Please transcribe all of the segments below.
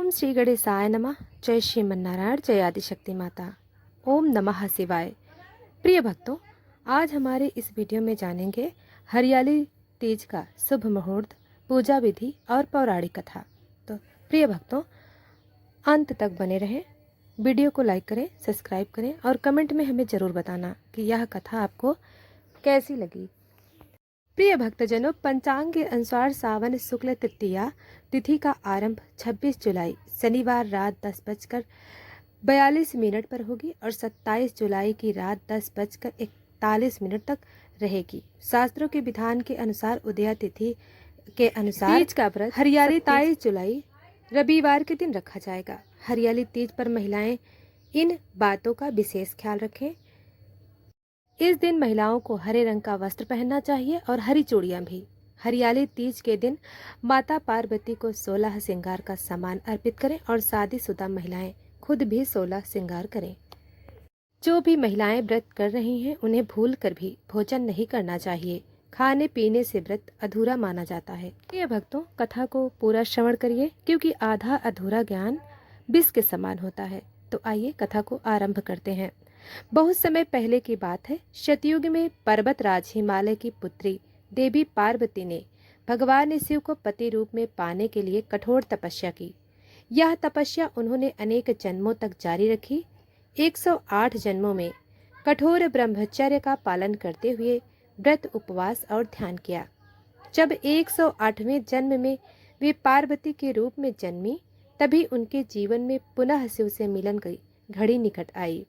ओम श्री गणेशाय नमः। जय श्रीमन्नारायण, जय आदिशक्ति माता। ओम नमः शिवाय। प्रिय भक्तों, आज हमारे इस वीडियो में जानेंगे हरियाली तीज का शुभ मुहूर्त, पूजा विधि और पौराणिक कथा। तो प्रिय भक्तों, अंत तक बने रहें। वीडियो को लाइक करें, सब्सक्राइब करें और कमेंट में हमें ज़रूर बताना कि यह कथा आपको कैसी लगी। प्रिय भक्तजनों, पंचांग के अनुसार सावन शुक्ल तृतीया तिथि का आरंभ 26 जुलाई शनिवार रात 10:42 पर होगी और 27 जुलाई की रात 10:41 तक रहेगी। शास्त्रों के विधान के अनुसार उदया तिथि के अनुसार तीज का व्रत हरियाली 27 जुलाई रविवार के दिन रखा जाएगा। हरियाली तीज पर महिलाएं इन बातों का विशेष ख्याल रखें। इस दिन महिलाओं को हरे रंग का वस्त्र पहनना चाहिए और हरी चूड़ियां भी। हरियाली तीज के दिन माता पार्वती को 16 श्रृंगार का सामान अर्पित करें और शादीशुदा महिलाएं खुद भी 16 श्रृंगार करें। जो भी महिलाएं व्रत कर रही हैं उन्हें भूल कर भी भोजन नहीं करना चाहिए। खाने पीने से व्रत अधूरा माना जाता है। प्रिय भक्तों, कथा को पूरा श्रवण करिए क्योंकि आधा अधूरा ज्ञान विष के समान होता है। तो आइए कथा को आरंभ करते हैं। बहुत समय पहले की बात है। सतयुग में पर्वतराज हिमालय की पुत्री देवी पार्वती ने भगवान शिव को पति रूप में पाने के लिए कठोर तपस्या की। यह तपस्या उन्होंने अनेक जन्मों तक जारी रखी। 108 जन्मों में कठोर ब्रह्मचर्य का पालन करते हुए व्रत, उपवास और ध्यान किया। जब 108वें जन्म में वे पार्वती के रूप में जन्मी, तभी उनके जीवन में पुनः शिव से मिलन की घड़ी निकट आई।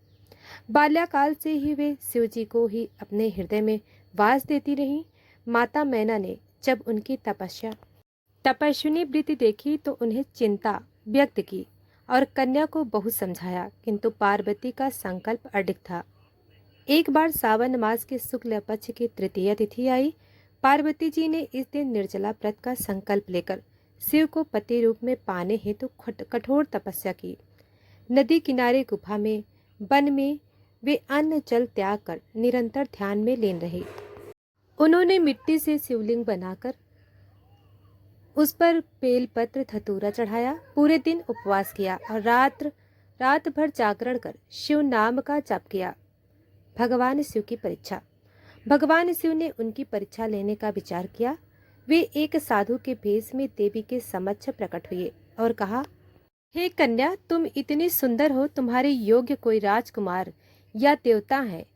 बाल्यकाल से ही वे शिव जी को ही अपने हृदय में वास देती रहीं। माता मैना ने जब उनकी तपस्विनी वृत्ति देखी तो उन्हें चिंता व्यक्त की और कन्या को बहुत समझाया, किंतु पार्वती का संकल्प अडिग था। एक बार सावन मास के शुक्ल पक्ष की तृतीया तिथि आई। पार्वती जी ने इस दिन निर्जला व्रत का संकल्प लेकर शिव को पति रूप में पाने हेतु कठोर तपस्या की। नदी किनारे गुफा में, वन में वे अन्न जल त्याग कर निरंतर ध्यान में लीन रहे। उन्होंने मिट्टी से शिवलिंग बनाकर उस पर बेलपत्र धतूरा चढ़ाया। पूरे दिन उपवास किया और रात भर जागरण कर शिव नाम का जप किया। भगवान शिव की परीक्षा। भगवान शिव ने उनकी परीक्षा लेने का विचार किया। वे एक साधु के भेष में देवी के समक्ष प्रकट हुए और कहा, हे कन्या, तुम इतनी सुंदर हो, तुम्हारे योग्य कोई राजकुमार या देवता है।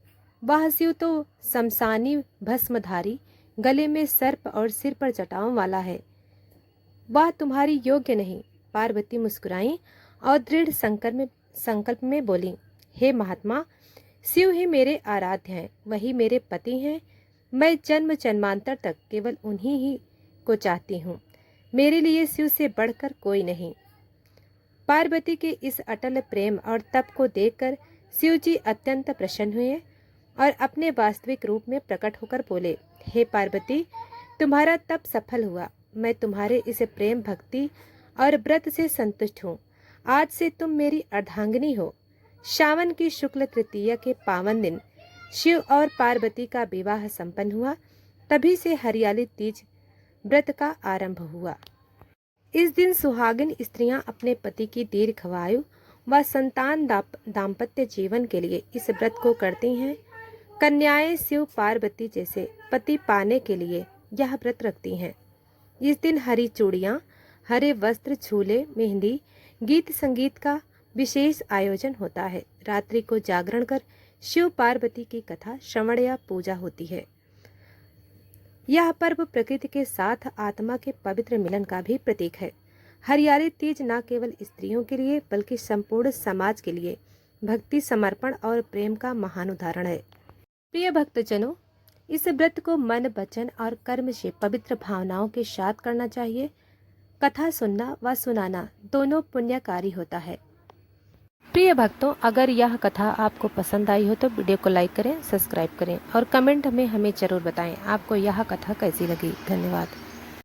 वह शिव तो शमशानी भस्मधारी, गले में सर्प और सिर पर जटाओं वाला है। वह तुम्हारी योग्य नहीं। पार्वती मुस्कुराई और दृढ़ संकल्प में बोली, हे महात्मा, शिव ही मेरे आराध्य हैं, वही मेरे पति हैं। मैं जन्म जन्मांतर तक केवल उन्हीं ही को चाहती हूँ। मेरे लिए शिव से बढ़कर कोई नहीं। पार्वती के इस अटल प्रेम और तप को देखकर शिव जी अत्यंत प्रसन्न हुए और अपने वास्तविक रूप में प्रकट होकर बोले, हे पार्वती, तुम्हारा तप सफल हुआ। मैं तुम्हारे इस प्रेम, भक्ति और व्रत से संतुष्ट हूँ। आज से तुम मेरी अर्धांगिनी हो। सावन की शुक्ल तृतीया के पावन दिन शिव और पार्वती का विवाह संपन्न हुआ। तभी से हरियाली तीज व्रत का आरंभ हुआ। इस दिन सुहागिन स्त्रियां अपने पति की दीर्घायु व संतान दाम्पत्य जीवन के लिए इस व्रत को करती हैं। कन्याएं शिव पार्वती जैसे पति पाने के लिए यह व्रत रखती हैं। इस दिन हरी चूड़ियां, हरे वस्त्र, झूले, मेहंदी, गीत संगीत का विशेष आयोजन होता है। रात्रि को जागरण कर शिव पार्वती की कथा, श्रवण या पूजा होती है। यह पर्व प्रकृति के साथ आत्मा के पवित्र मिलन का भी प्रतीक है। हरियाली तीज न केवल स्त्रियों के लिए बल्कि संपूर्ण समाज के लिए भक्ति, समर्पण और प्रेम का महान उदाहरण है। प्रिय भक्तजनों, इस व्रत को मन, वचन और कर्म से पवित्र भावनाओं के साथ करना चाहिए। कथा सुनना व सुनाना दोनों पुण्यकारी होता है। प्रिय भक्तों, अगर यह कथा आपको पसंद आई हो तो वीडियो को लाइक करें, सब्सक्राइब करें और कमेंट में हमें ज़रूर बताएं आपको यह कथा कैसी लगी। धन्यवाद।